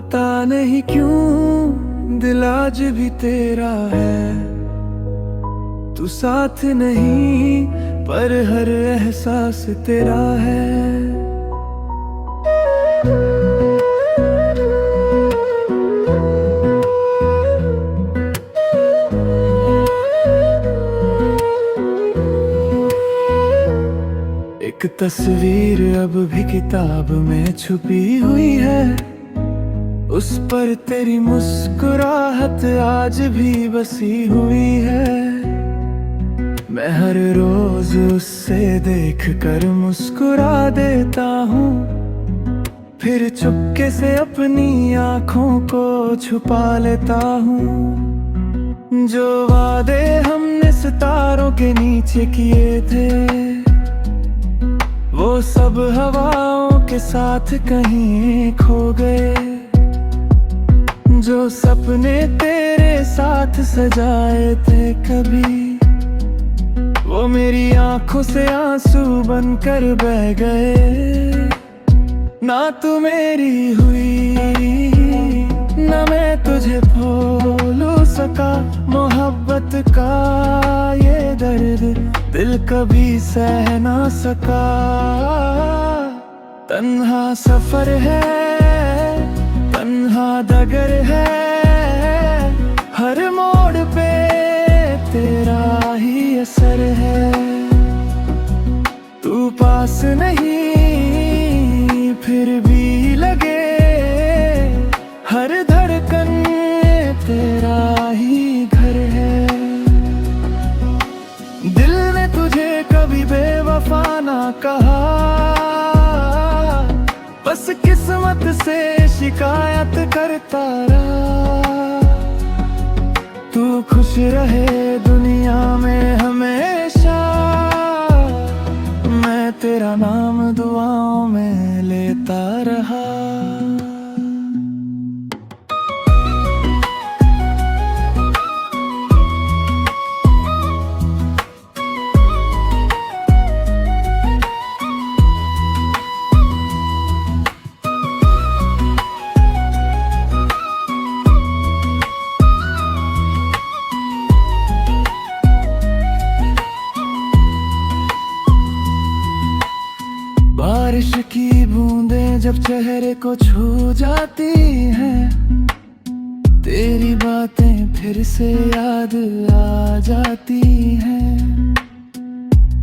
पता नहीं क्यों दिल आज भी तेरा है। तू साथ नहीं पर हर एहसास तेरा है। एक तस्वीर अब भी किताब में छुपी हुई है, उस पर तेरी मुस्कुराहट आज भी बसी हुई है। मैं हर रोज उससे देख कर मुस्कुरा देता हूँ, फिर चुपके से अपनी आँखों को छुपा लेता हूँ। जो वादे हमने सितारों के नीचे किए थे, वो सब हवाओं के साथ कहीं खो गए। जो सपने तेरे साथ सजाए थे कभी, वो मेरी आंखों से आंसू बनकर बह गए। ना तू मेरी हुई, ना मैं तुझे भूल सका। मोहब्बत का ये दर्द दिल कभी सह ना सका। तन्हा सफर है, तन्हा डगर है, हर मोड़ पे तेरा ही असर है। तू पास नहीं फिर भी लगे, हर धड़कन तेरा ही घर है। दिल ने तुझे कभी बेवफा ना कहा, बस किस्मत से शिकायत करता रहा। तू खुश रहे दुनिया में हमेशा, मैं तेरा नाम दुआओं में लेता रहा। बारिश की बूंदें जब चेहरे को छू जाती हैं, तेरी बातें फिर से याद आ जाती हैं।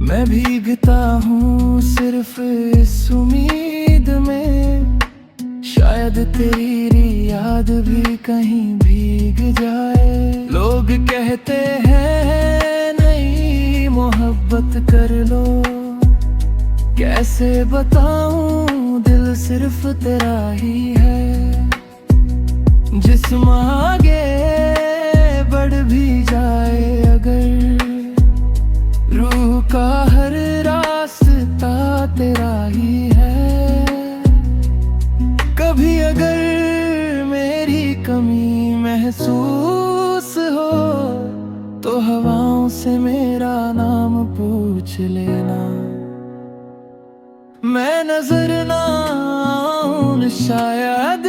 मैं भीगता हूँ सिर्फ इस उम्मीद में, शायद तेरी याद भी कहीं भीग जाए। लोग कहते हैं नई मोहब्बत कर लो, कैसे बताऊं दिल सिर्फ तेरा ही है। जिस्म आगे बढ़ भी जाए अगर, रूह का हर रास्ता तेरा ही है। कभी अगर मेरी कमी महसूस हो, तो हवाओं से मेरा नाम पूछ लेना। मैं नजर ना आऊं शायद,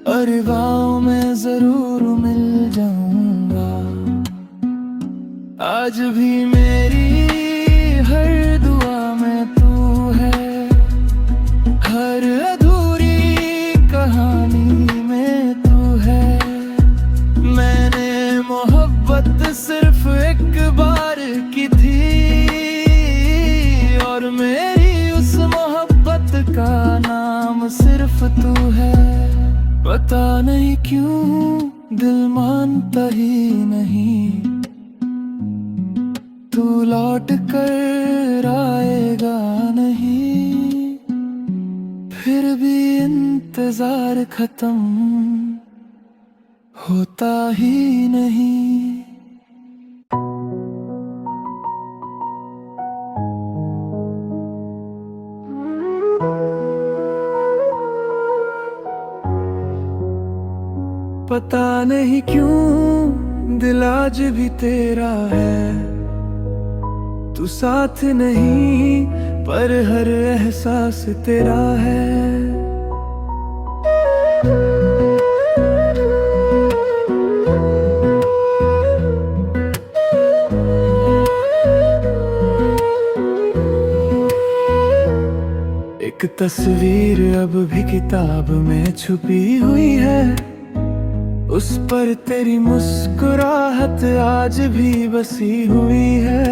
और गाँव में जरूर मिल जाऊंगा। आज भी मेरी हर दुआ में तू है, हर अधूरी कहानी में तू है। मैंने मोहब्बत सिर्फ एक बार की थी, और मेरी उस मोहब्बत का नाम सिर्फ तू है। पता नहीं क्यों दिल मानता ही नहीं, तू लौट कर आएगा नहीं। फिर भी इंतजार खत्म होता ही नहीं। पता नहीं क्यों दिल आज भी तेरा है। तू साथ नहीं पर हर एहसास तेरा है। तस्वीर अब भी किताब में छुपी हुई है, उस पर तेरी मुस्कुराहट आज भी बसी हुई है।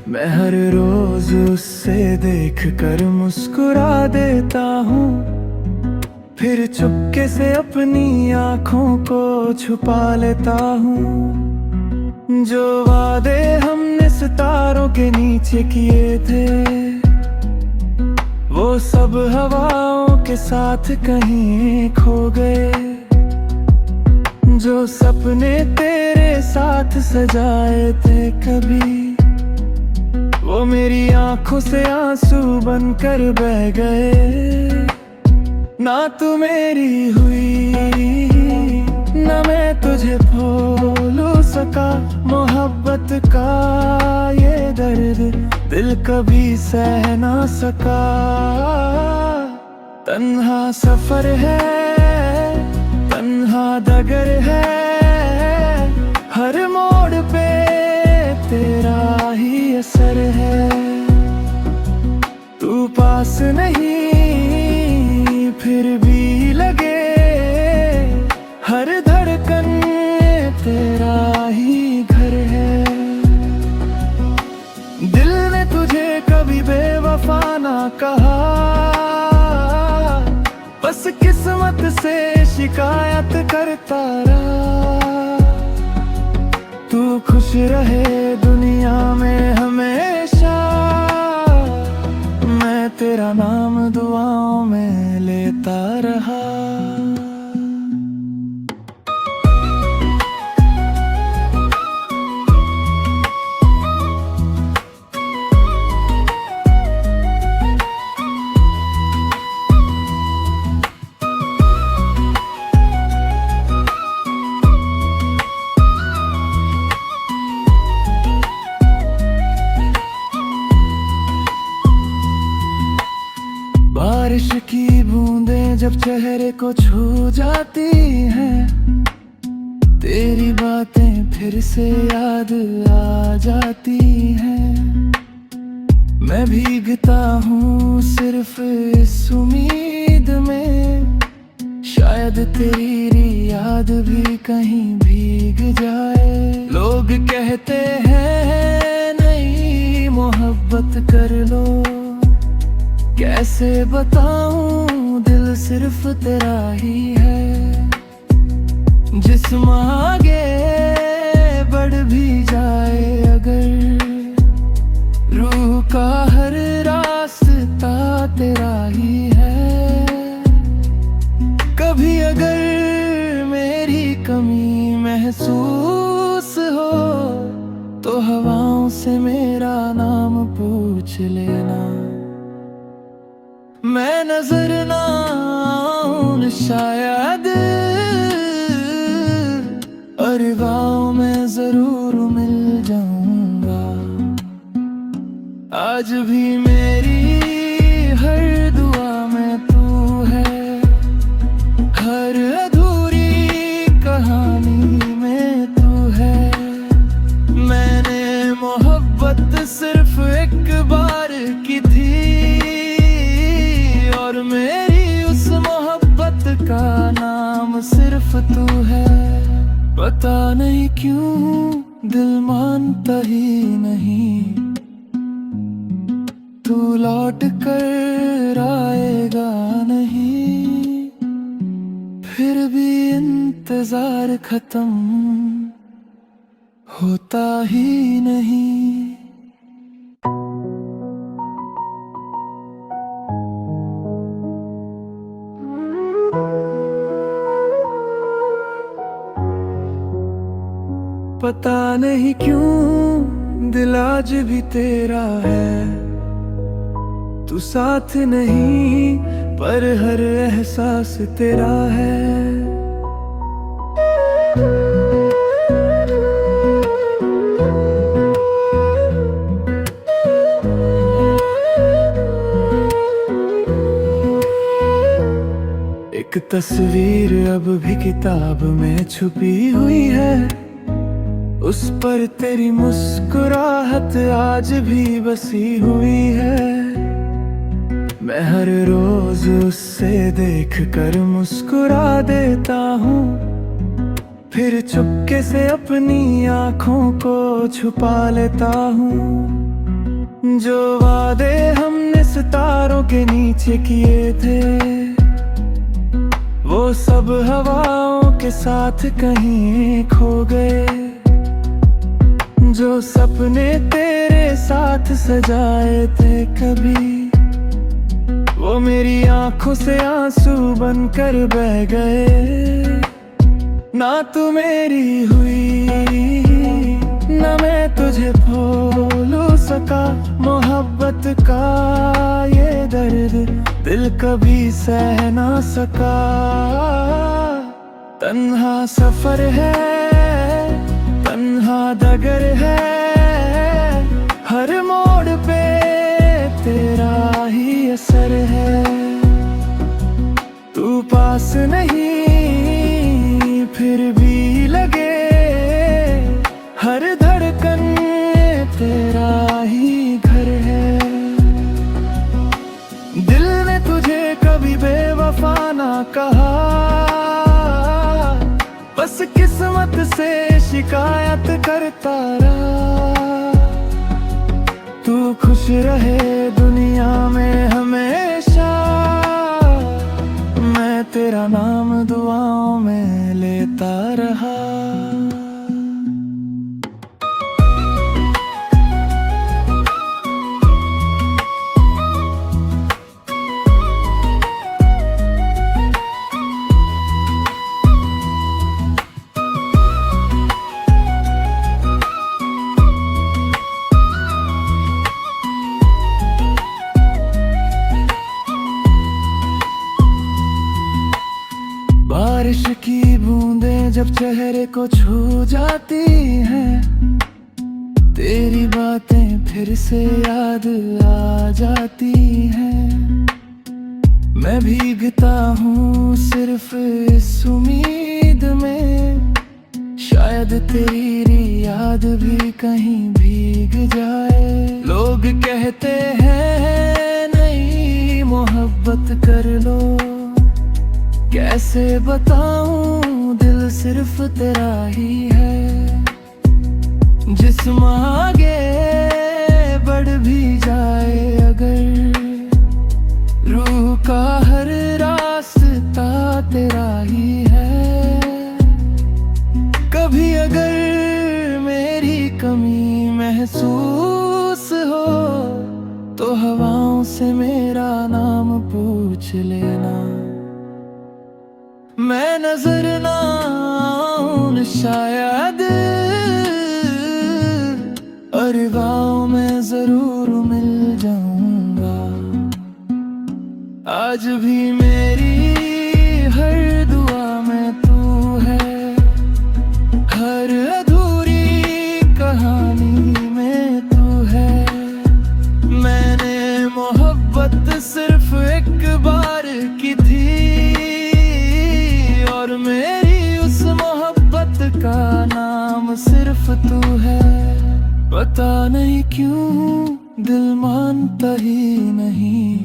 मैं हर रोज उससे देख कर मुस्कुरा देता हूँ, फिर चुपके से अपनी आँखों को छुपा लेता हूँ। जो वादे हमने सितारों के नीचे किए थे, वो सब हवाओं के साथ कहीं खो गए। जो सपने तेरे साथ सजाए थे कभी, वो मेरी आंखों से आंसू बनकर बह गए। ना तू मेरी हुई, ना मैं तुझे भूल सका। मोहब्बत का ये दर्द दिल कभी सह ना सका। तन्हा सफर है, तन्हा डगर है, हर मोड़ पे तेरा ही असर है। तू पास नहीं फिर भी लगे, हर धड़कन तेरा ही घर है। दिल ने तुझे कभी बेवफा ना कहा, बस किस्मत से शिकायत करता रहा। तू खुश रहे दुनिया में हमेशा, मैं तेरा नाम दुआओं में लेता रहा। बारिश की बूंदें जब चेहरे को छू जाती हैं, तेरी बातें फिर से याद आ जाती हैं। मैं भीगता हूँ सिर्फ इस उम्मीद में, शायद तेरी याद भी कहीं भीग जाए। लोग कहते हैं नई मोहब्बत कर लो, कैसे बताऊं दिल सिर्फ तेरा ही है। जिस्म आगे बढ़ भी जाए अगर, रूह का हर रास्ता तेरा ही है। कभी अगर मेरी कमी महसूस हो, तो हवाओं से मेरा नाम पूछ लेना। मैं नजर ना आऊं शायद, और गाँव में जरूर मिल जाऊंगा। आज भी मेरी हर दुआ में तू है, हर अधूरी कहानी में तू है। मैंने मोहब्बत सिर्फ एक बार की थी, और मेरी उस मोहब्बत का नाम सिर्फ तू है। पता नहीं क्यों दिल मानता ही नहीं, तू लौट कर आएगा नहीं। फिर भी इंतजार खत्म होता ही नहीं। पता नहीं क्यों दिल आज भी तेरा है, तू साथ नहीं पर हर एहसास तेरा है। एक तस्वीर अब भी किताब में छुपी हुई है, उस पर तेरी मुस्कुराहट आज भी बसी हुई है। मैं हर रोज उससे देख कर मुस्कुरा देता हूँ, फिर चुपके से अपनी आँखों को छुपा लेता हूँ। जो वादे हमने सितारों के नीचे किए थे, वो सब हवाओं के साथ कहीं खो गए। जो सपने तेरे साथ सजाए थे कभी, वो मेरी आंखों से आंसू बनकर बह गए। ना तू मेरी हुई, ना मैं तुझे भूल सका। मोहब्बत का ये दर्द दिल कभी सह ना सका। तन्हा सफर है, तन्हा डगर है, हर मोड़ पे तेरा ही असर है। तू पास नहीं फिर भी लगे, हर धड़कन तेरा ही घर है। दिल ने तुझे कभी बेवफा ना कहा, बस किस्मत से शिकायत करता रहा। तू खुश रहे दुनिया में हमेशा, मैं तेरा नाम दुआओं में लेता रहा। बारिश की बूंदें जब चेहरे को छू जाती हैं, तेरी बातें फिर से याद आ जाती हैं। मैं भीगता हूँ सिर्फ इस उम्मीद में, शायद तेरी याद भी कहीं भीग जाए। लोग कहते हैं नई मोहब्बत कर लो, कैसे बताऊं दिल सिर्फ तेरा ही है। जिस्म आगे बढ़ भी जाए अगर, रूह का हर रास्ता तेरा ही है। कभी अगर मेरी कमी महसूस हो, तो हवाओं से मेरा नाम पूछ लेना। मैं नजर ना आऊं शायद, और गाँव में जरूर मिल जाऊंगा। आज भी मेरी हर दुआ में तू है, हर अधूरी कहानी में तू है। मैंने मोहब्बत सिर्फ एक बार की थी, और मेरी उस मोहब्बत का नाम सिर्फ तू है। पता नहीं क्यों दिल मानता ही नहीं,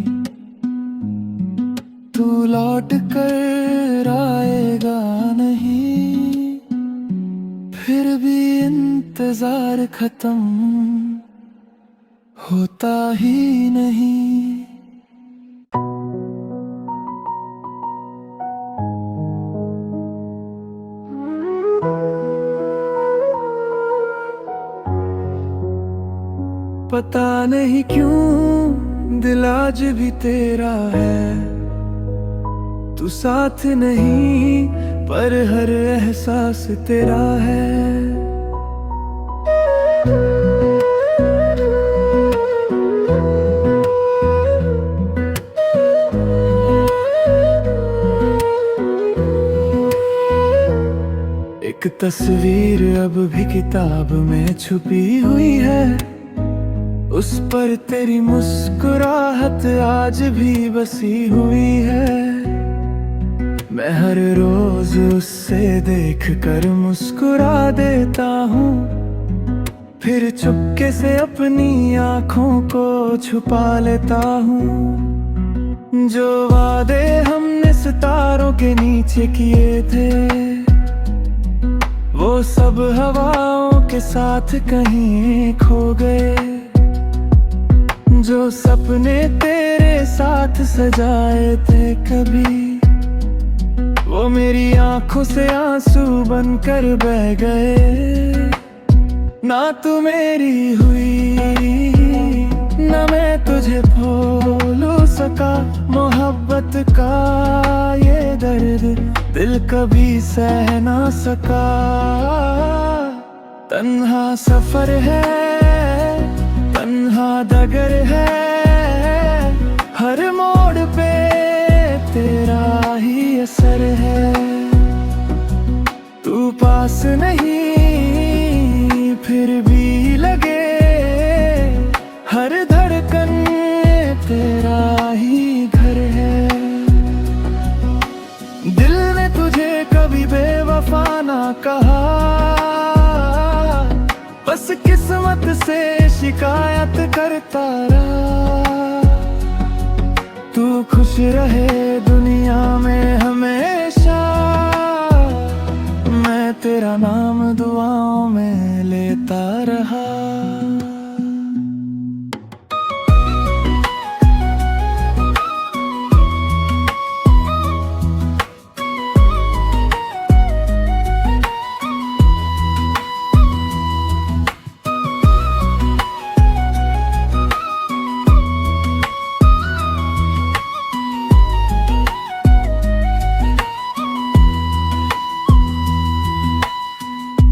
तू लौट कर आएगा नहीं। फिर भी इंतजार खत्म होता ही नहीं। पता नहीं क्यों दिल आज भी तेरा है। तू साथ नहीं पर हर एहसास तेरा है। एक तस्वीर अब भी किताब में छुपी हुई है, उस पर तेरी मुस्कुराहट आज भी बसी हुई है। मैं हर रोज उससे देख कर मुस्कुरा देता हूँ, फिर चुपके से अपनी आँखों को छुपा लेता हूँ। जो वादे हमने सितारों के नीचे किए थे, वो सब हवाओं के साथ कहीं खो गए। जो सपने तेरे साथ सजाए थे कभी, वो मेरी आंखों से आंसू बनकर बह गए। ना तू मेरी हुई, ना मैं तुझे भूल सका। मोहब्बत का ये दर्द दिल कभी सह ना सका। तन्हा सफर है, तन्हा डगर है, हर मोड़ पे तेरा ही असर है। तू पास नहीं फिर भी लगे, हर धड़कन तेरा ही घर है। दिल ने तुझे कभी बेवफा ना कहा, बस किस्मत से शिकायत करता रहा। तू खुश रहे दुनिया में हमेशा, मैं तेरा नाम दुआओं में लेता रहा।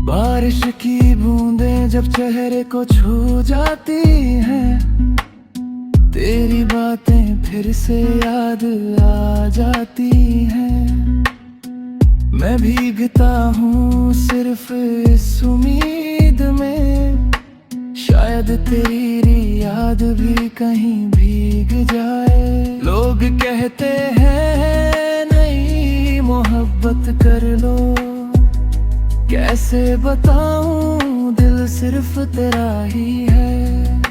बारिश की बूंदें जब चेहरे को छू जाती हैं, तेरी बातें फिर से याद आ जाती हैं। मैं भीगता हूँ सिर्फ इस उम्मीद में, शायद तेरी याद भी कहीं भीग जाए। लोग कहते हैं नहीं मोहब्बत कर लो, कैसे बताऊं दिल सिर्फ तेरा ही है।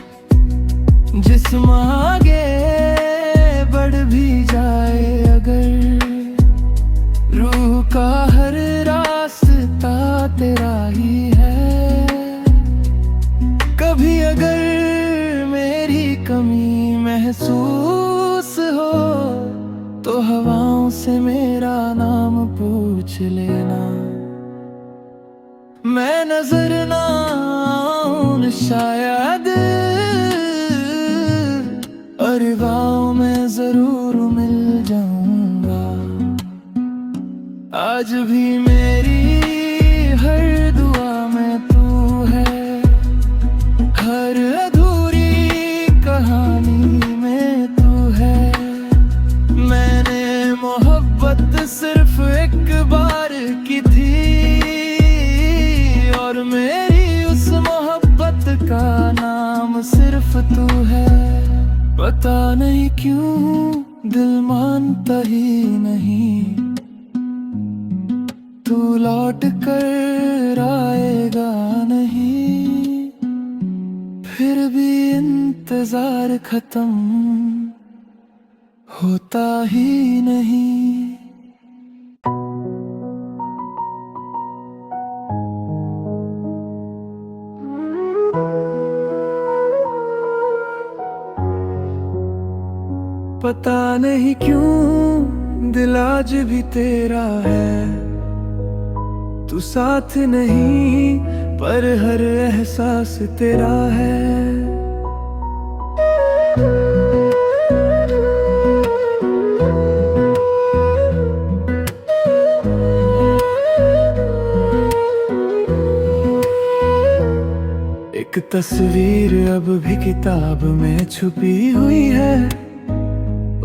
जिस्म आगे बढ़ भी जाए अगर, रूह का हर रास्ता तेरा ही है। कभी अगर मेरी कमी महसूस हो, तो हवाओं से मेरा नाम पूछ लेना। मैं नजर ना आऊं शायद, और गाँव में जरूर मिल जाऊंगा। आज भी मेरी हर दुआ में तू है, हर अधूरी कहानी में तू है। मैंने मोहब्बत सिर्फ एक बार की थी, और मेरी उस मोहब्बत का नाम सिर्फ तू है। पता नहीं क्यों दिल मानता ही नहीं, तू लौट कर आएगा नहीं। फिर भी इंतजार खत्म होता ही नहीं। पता नहीं क्यों दिल आज भी तेरा है। तू साथ नहीं पर हर एहसास तेरा है। एक तस्वीर अब भी किताब में छुपी हुई है,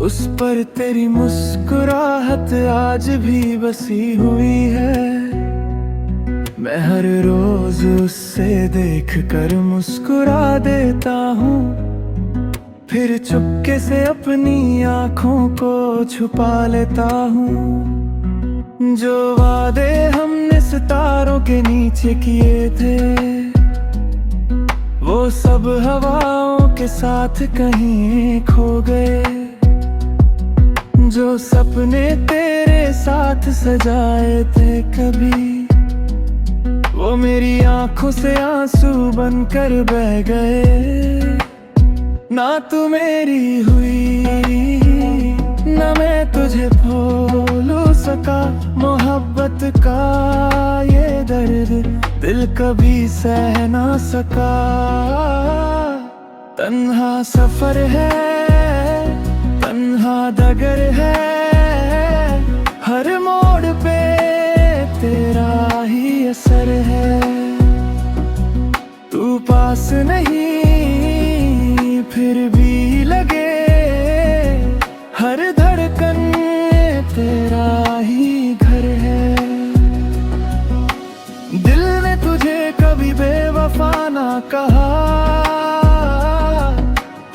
उस पर तेरी मुस्कुराहट आज भी बसी हुई है। मैं हर रोज उससे देख कर मुस्कुरा देता हूँ, फिर चुपके से अपनी आँखों को छुपा लेता हूँ। जो वादे हमने सितारों के नीचे किए थे, वो सब हवाओं के साथ कहीं खो गए। जो सपने तेरे साथ सजाए थे कभी, वो मेरी आंखों से आंसू बनकर बह गए। ना तू मेरी हुई, ना मैं तुझे भूल सका। मोहब्बत का ये दर्द दिल कभी सह ना सका। तन्हा सफर है, तन्हा डगर है, हर मोड़ पे तेरा ही असर है। तू पास नहीं फिर भी लगे, हर धड़कन तेरा ही घर है। दिल ने तुझे कभी बेवफा ना कहा,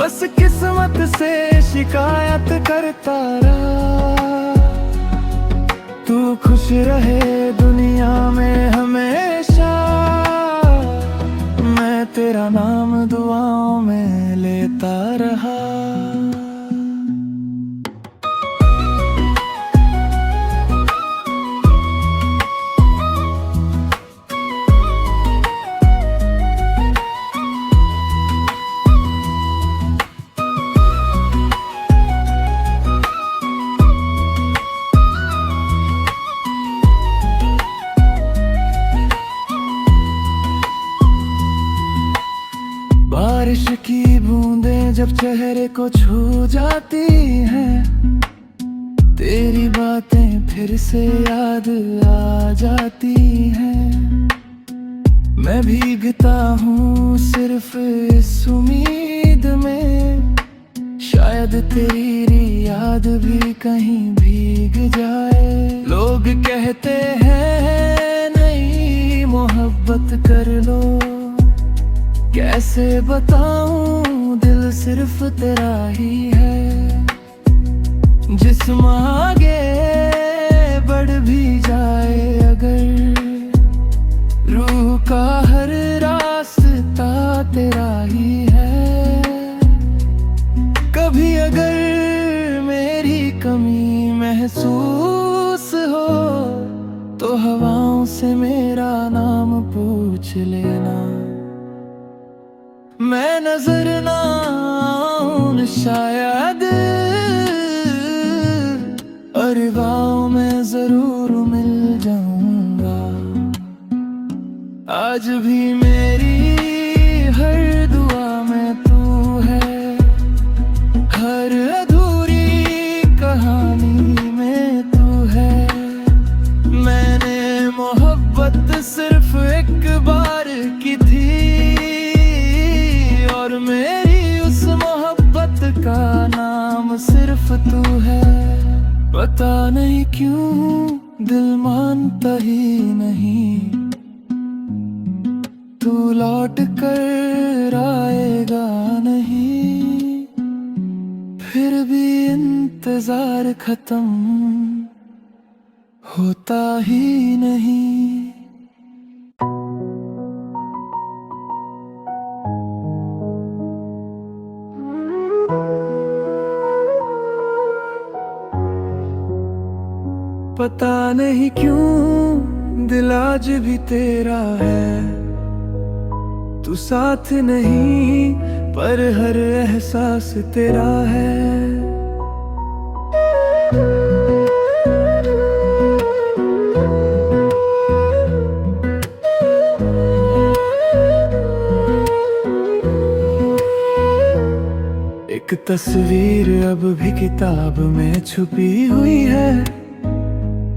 बस किस्मत से शिकायत करता रहा। तू खुश रहे दुनिया में हमेशा, मैं तेरा नाम दुआओं में लेता रहा। बारिश की बूंदें जब चेहरे को छू जाती हैं, तेरी बातें फिर से याद आ जाती हैं। मैं भीगता हूँ सिर्फ इस उम्मीद में, शायद तेरी याद भी कहीं भीग जाए। लोग कहते हैं नहीं मोहब्बत कर लो, कैसे बताऊं दिल सिर्फ तेरा ही है। जिस्म आगे बढ़ भी जाए अगर, रूह का हर रास्ता तेरा ही है। कभी अगर मेरी कमी महसूस हो, तो हवाओं से मेरा नाम पूछ लेना। मैं नजर ना आऊं शायद, और गाँव में जरूर मिल जाऊंगा। आज भी मेरी हर दुआ में तू है, हर अधूरी कहानी में तू है। मैंने मोहब्बत सिर्फ एक बार की थी, और मेरी उस मोहब्बत का नाम सिर्फ तू है। पता नहीं क्यों दिल मानता ही नहीं, तू लौट कर आएगा नहीं। फिर भी इंतजार खत्म होता ही नहीं। पता नहीं क्यों दिल आज भी तेरा है, तू साथ नहीं पर हर एहसास तेरा है। एक तस्वीर अब भी किताब में छुपी हुई है,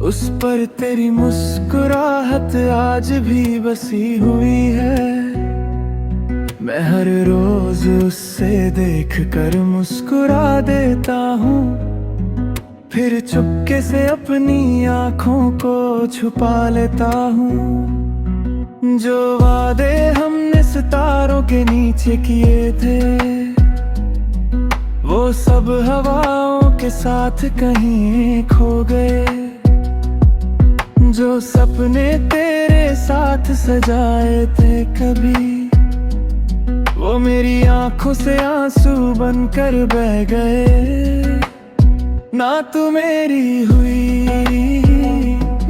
उस पर तेरी मुस्कुराहट आज भी बसी हुई है। मैं हर रोज उससे देख कर मुस्कुरा देता हूँ, फिर चुपके से अपनी आँखों को छुपा लेता हूँ। जो वादे हमने सितारों के नीचे किए थे, वो सब हवाओं के साथ कहीं खो गए। जो सपने तेरे साथ सजाए थे कभी, वो मेरी आंखों से आंसू बनकर बह गए। ना तू मेरी हुई,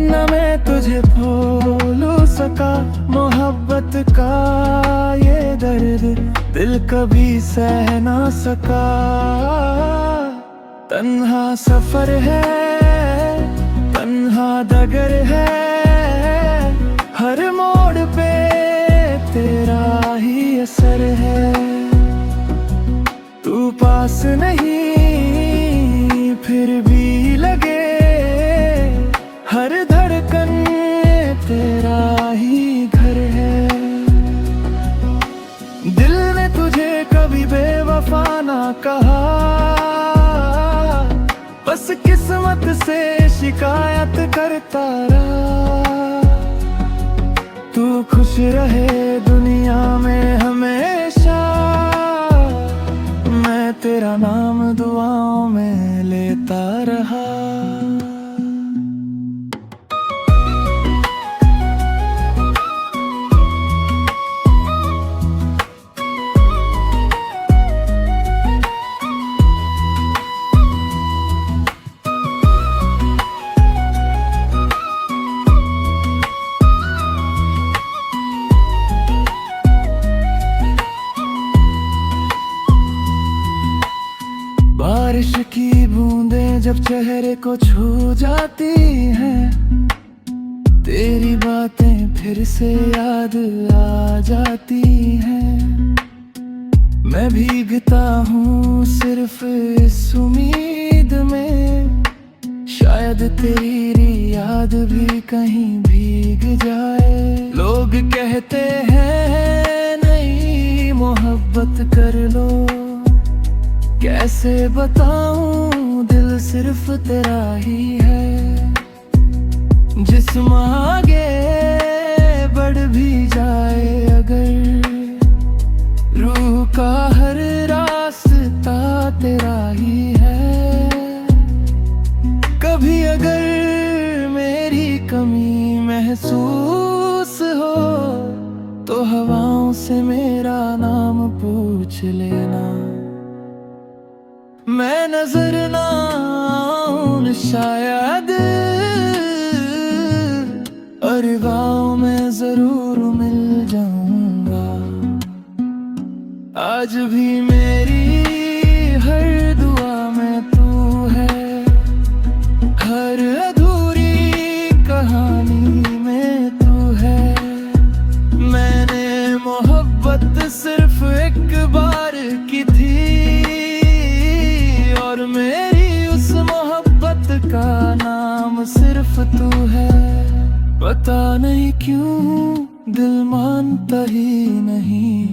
ना मैं तुझे भूलू सका। मोहब्बत का ये दर्द दिल कभी सह ना सका। तन्हा सफर है, तन्हा डगर है, हर मोड़ पे तेरा ही असर है। तू पास नहीं फिर भी लगे, हर धड़कन तेरा ही घर है। दिल ने तुझे कभी बेवफा ना कहा, बस किस्मत से शिकायत करता रहा। तू खुश रहे दुनिया में हमेशा, मैं तेरा नाम दुआओं में लेता रहा। बारिश की बूंदें जब चेहरे को छू जाती हैं, तेरी बातें फिर से याद आ जाती हैं। मैं भीगता हूँ सिर्फ इस उम्मीद में, शायद तेरी याद भी कहीं भीग जाए। लोग कहते हैं नहीं मोहब्बत कर लो, कैसे बताऊं दिल सिर्फ तेरा ही है। जिस्म आगे बढ़ भी जाए अगर, रूह का हर रास्ता तेरा ही है। कभी अगर मेरी कमी महसूस हो, तो हवाओं से मेरा नाम पूछ लेना। मैं नजर ना आऊं शायद, और गाँव में जरूर मिल जाऊंगा। आज भी मेरी हर दुआ में तू है, हर अधूरी कहानी में तू है। मैंने मोहब्बत सिर्फ एक बार की थी, और मेरी उस मोहब्बत का नाम सिर्फ तू है। पता नहीं क्यों दिल मानता ही नहीं,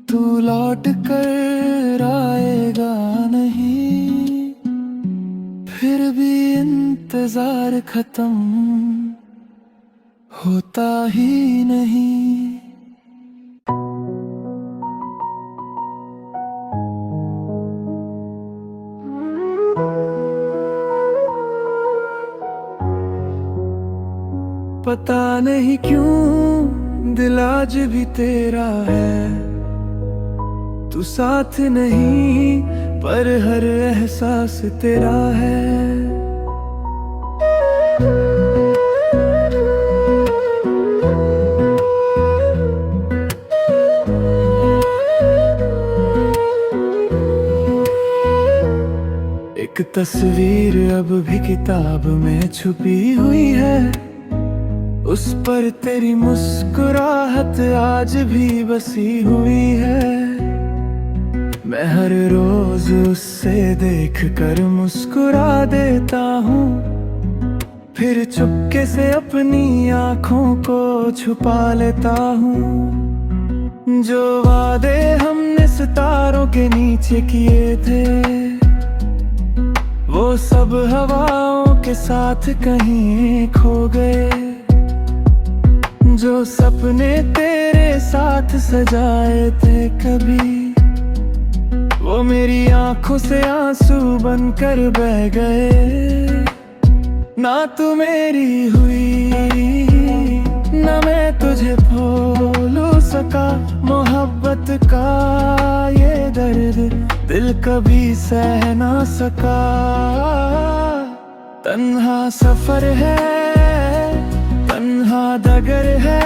तू लौट कर आएगा नहीं। फिर भी इंतजार खत्म होता ही नहीं। पता नहीं क्यों दिल आज भी तेरा है, तू साथ नहीं पर हर एहसास तेरा है। एक तस्वीर अब भी किताब में छुपी हुई है, उस पर तेरी मुस्कुराहट आज भी बसी हुई है। मैं हर रोज उससे देख कर मुस्कुरा देता हूँ, फिर चुपके से अपनी आँखों को छुपा लेता हूँ। जो वादे हमने सितारों के नीचे किए थे, वो सब हवाओं के साथ कहीं खो गए। जो सपने तेरे साथ सजाए थे कभी, वो मेरी आंखों से आंसू बनकर बह गए। ना तू मेरी हुई, ना मैं तुझे भूलू सका। का मोहब्बत का ये दर्द दिल कभी सह ना सका। तन्हा सफर है, तन्हा डगर है,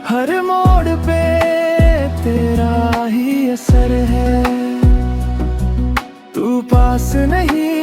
हर मोड़ पे तेरा ही असर है। तू पास नहीं